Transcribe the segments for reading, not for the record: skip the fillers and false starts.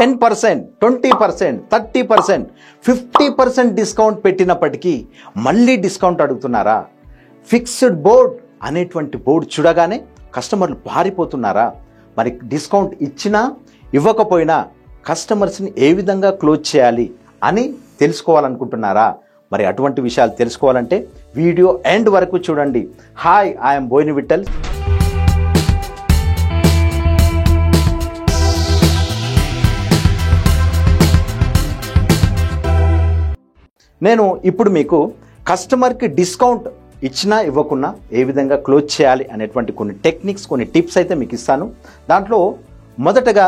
10%, 20%, 30%, 50% discount పెట్టినప్పటికీ మళ్ళీ discount అడుగుతున్నారా? Fixed board అనేటువంటి బోర్డు చూడగానే కస్టమర్లు పారిపోతున్నారా? మరి డిస్కౌంట్ ఇచ్చినా ఇవ్వకపోయినా కస్టమర్స్ని ఏ విధంగా క్లోజ్ చేయాలి అని తెలుసుకోవాలనుకుంటున్నారా? మరి అటువంటి విషయాలు తెలుసుకోవాలంటే వీడియో ఎండ్ వరకు చూడండి. Hi, I'm Boini Vittal. నేను ఇప్పుడు మీకు కస్టమర్కి డిస్కౌంట్ ఇచ్చినా ఇవ్వకున్నా ఏ విధంగా క్లోజ్ చేయాలి అనేటువంటి కొన్ని టెక్నిక్స్, కొన్ని టిప్స్ అయితే మీకు ఇస్తాను. దాంట్లో మొదటగా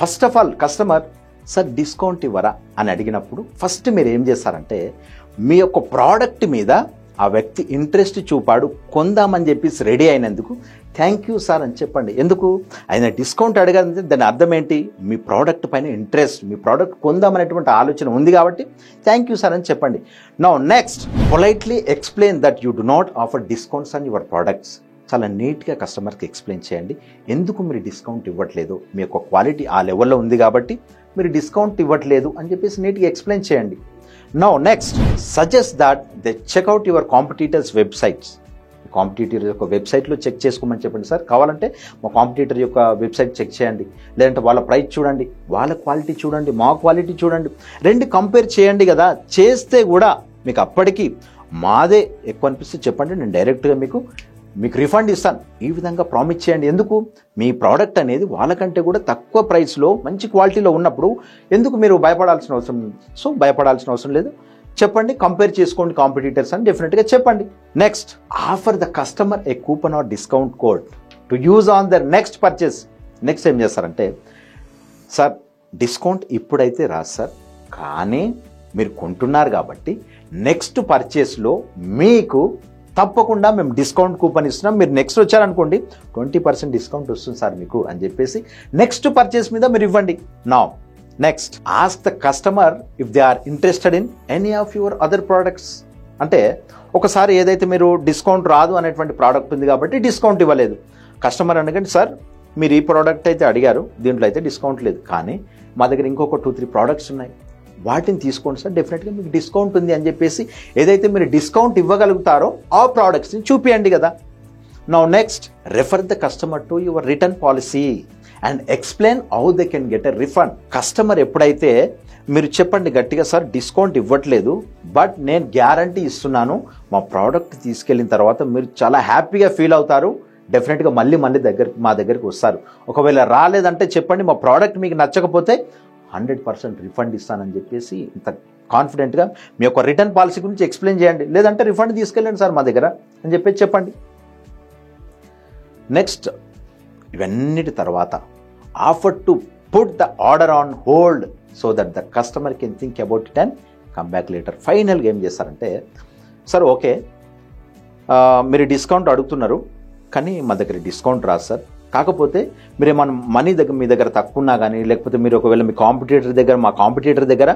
first of all customer sir discount ఇవ్వరా అని అడిగినప్పుడు ఫస్ట్ మీరు ఏం చేస్తారంటే మీ యొక్క ప్రోడక్ట్ మీద ఆ వ్యక్తి ఇంట్రెస్ట్ చూపాడు, కొందామని చెప్పేసి రెడీ అయినందుకు థ్యాంక్ యూ సార్ అని చెప్పండి. ఎందుకు ఆయన డిస్కౌంట్ అడగాలంటే దాని అర్థం ఏంటి? మీ ప్రోడక్ట్ పైన ఇంట్రెస్ట్, మీ ప్రోడక్ట్ కొందామనేటువంటి ఆలోచన ఉంది కాబట్టి థ్యాంక్ యూ సార్ అని చెప్పండి. Now next, politely explain that you do not offer discounts on your products. చాలా నీట్గా కస్టమర్కి ఎక్స్ప్లెయిన్ చేయండి ఎందుకు మీరు డిస్కౌంట్ ఇవ్వట్లేదు. మీ యొక్క క్వాలిటీ ఆ లెవెల్లో ఉంది కాబట్టి మీరు డిస్కౌంట్ ఇవ్వట్లేదు అని చెప్పేసి నీట్గా ఎక్స్ప్లెయిన్ చేయండి. Now next, suggest that they check out your competitors websites. Competitor యొక్క వెబ్సైట్లో చెక్ చేసుకోమని చెప్పండి. సార్ కావాలంటే మా కాంపిటీటర్ యొక్క వెబ్సైట్ చెక్ చేయండి, లేదంటే వాళ్ళ ప్రైస్ చూడండి, వాళ్ళ క్వాలిటీ చూడండి, మా క్వాలిటీ చూడండి, రెండు కంపేర్ చేయండి కదా. చేస్తే కూడా మీకు అప్పటికి మాదే ఎక్కువ అనిపిస్తే చెప్పండి, నేను డైరెక్ట్గా మీకు రిఫండ్ ఇస్తాను. ఈ విధంగా ప్రామిస్ చేయండి. ఎందుకు? మీ ప్రోడక్ట్ అనేది వాళ్ళకంటే కూడా తక్కువ ప్రైస్లో మంచి క్వాలిటీలో ఉన్నప్పుడు ఎందుకు మీరు భయపడాల్సిన అవసరం? సో భయపడాల్సిన అవసరం లేదు. చెప్పండి, కంపేర్ చేసుకోండి కాంపిటీటర్స్ అని డెఫినెట్గా చెప్పండి. Next, offer the customer a coupon or discount code to use on their next purchase. Next ఏం చేస్తారంటే సార్ డిస్కౌంట్ ఇప్పుడైతే రాదు సార్, కానీ మీరు కొంటున్నారు కాబట్టి నెక్స్ట్ పర్చేస్లో మీకు తప్పకుండా మేము డిస్కౌంట్ కూపన్ ఇస్తున్నాం, మీరు నెక్స్ట్ వచ్చారనుకోండి 20% డిస్కౌంట్ వస్తుంది సార్ మీకు అని చెప్పేసి నెక్స్ట్ పర్చేస్ మీద మీరు ఇవ్వండి. Now next, ask the customer if they are interested in any of your other products. అంటే ఒకసారి ఏదైతే మీరు డిస్కౌంట్ రాదు అనేటువంటి ప్రోడక్ట్ ఉంది కాబట్టి డిస్కౌంట్ ఇవ్వలేదు, కస్టమర్ అనకండి సార్ మీరు ఈ ప్రోడక్ట్ అయితే అడిగారు, దీంట్లో అయితే డిస్కౌంట్ లేదు, కానీ మా దగ్గర ఇంకొక 2-3 ప్రోడక్ట్స్ ఉన్నాయి, వాటిని తీసుకోండి సార్, డెఫినెట్గా మీకు డిస్కౌంట్ ఉంది అని చెప్పేసి ఏదైతే మీరు డిస్కౌంట్ ఇవ్వగలుగుతారో ఆ ప్రోడక్ట్స్ని చూపియండి కదా. Now next, refer the customer to your return policy and explain how they can get a refund. Customer ఎప్పుడైతే మీరు చెప్పండి గట్టిగా సార్ డిస్కౌంట్ ఇవ్వట్లేదు బట్ నేను గ్యారంటీ ఇస్తున్నాను, మా ప్రోడక్ట్ తీసుకెళ్ళిన తర్వాత మీరు చాలా హ్యాపీగా ఫీల్ అవుతారు, డెఫినెట్గా మళ్ళీ మా దగ్గరికి వస్తారు. ఒకవేళ రాలేదంటే చెప్పండి, మా ప్రోడక్ట్ మీకు నచ్చకపోతే 100% రిఫండ్ ఇస్తానని చెప్పేసి ఇంత కాన్ఫిడెంట్గా మీ యొక్క రిటర్న్ పాలసీ గురించి ఎక్స్ప్లెయిన్ చేయండి. లేదంటే రిఫండ్ తీసుకెళ్ళండి సార్ మా దగ్గర అని చెప్పేసి చెప్పండి. నెక్స్ట్, ఇవన్నిటి తర్వాత offer to put the order on hold so that the customer can think about it and come back later. ఫైనల్గా ఏం చేస్తారంటే సార్ ఓకే మీరు డిస్కౌంట్ అడుగుతున్నారు కానీ మా దగ్గర డిస్కౌంట్ రాదు సార్, కాకపోతే మీరు ఏమన్నా మనీ మీ దగ్గర తక్కువ ఉన్నా కానీ లేకపోతే మీరు ఒకవేళ మా కాంపిటీటర్ దగ్గర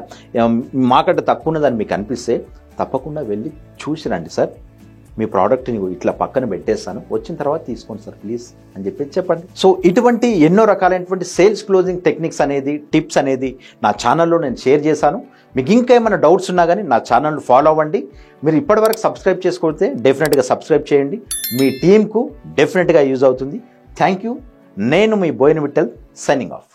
మాకంటే తక్కువ ఉన్నదని మీకు అనిపిస్తే తప్పకుండా వెళ్ళి చూసి రండి సార్, మీ ప్రోడక్ట్ని ఇట్లా పక్కన పెట్టేస్తాను, వచ్చిన తర్వాత తీసుకోండి సార్ ప్లీజ్ అని చెప్పండి. సో ఇటువంటి ఎన్నో రకాలైనటువంటి సేల్స్ క్లోజింగ్ టెక్నిక్స్ అనేది, టిప్స్ అనేది నా ఛానల్లో నేను షేర్ చేశాను. మీకు ఇంకా ఏమైనా డౌట్స్ ఉన్నా కానీ నా ఛానల్ని ఫాలో అవ్వండి. మీరు ఇప్పటివరకు సబ్స్క్రైబ్ చేసుకోతే డెఫినెట్గా సబ్స్క్రైబ్ చేయండి, మీ టీంకు డెఫినెట్గా యూజ్ అవుతుంది. Thank you. నేను మీ బోయిని విఠల్, సైనింగ్ ఆఫ్.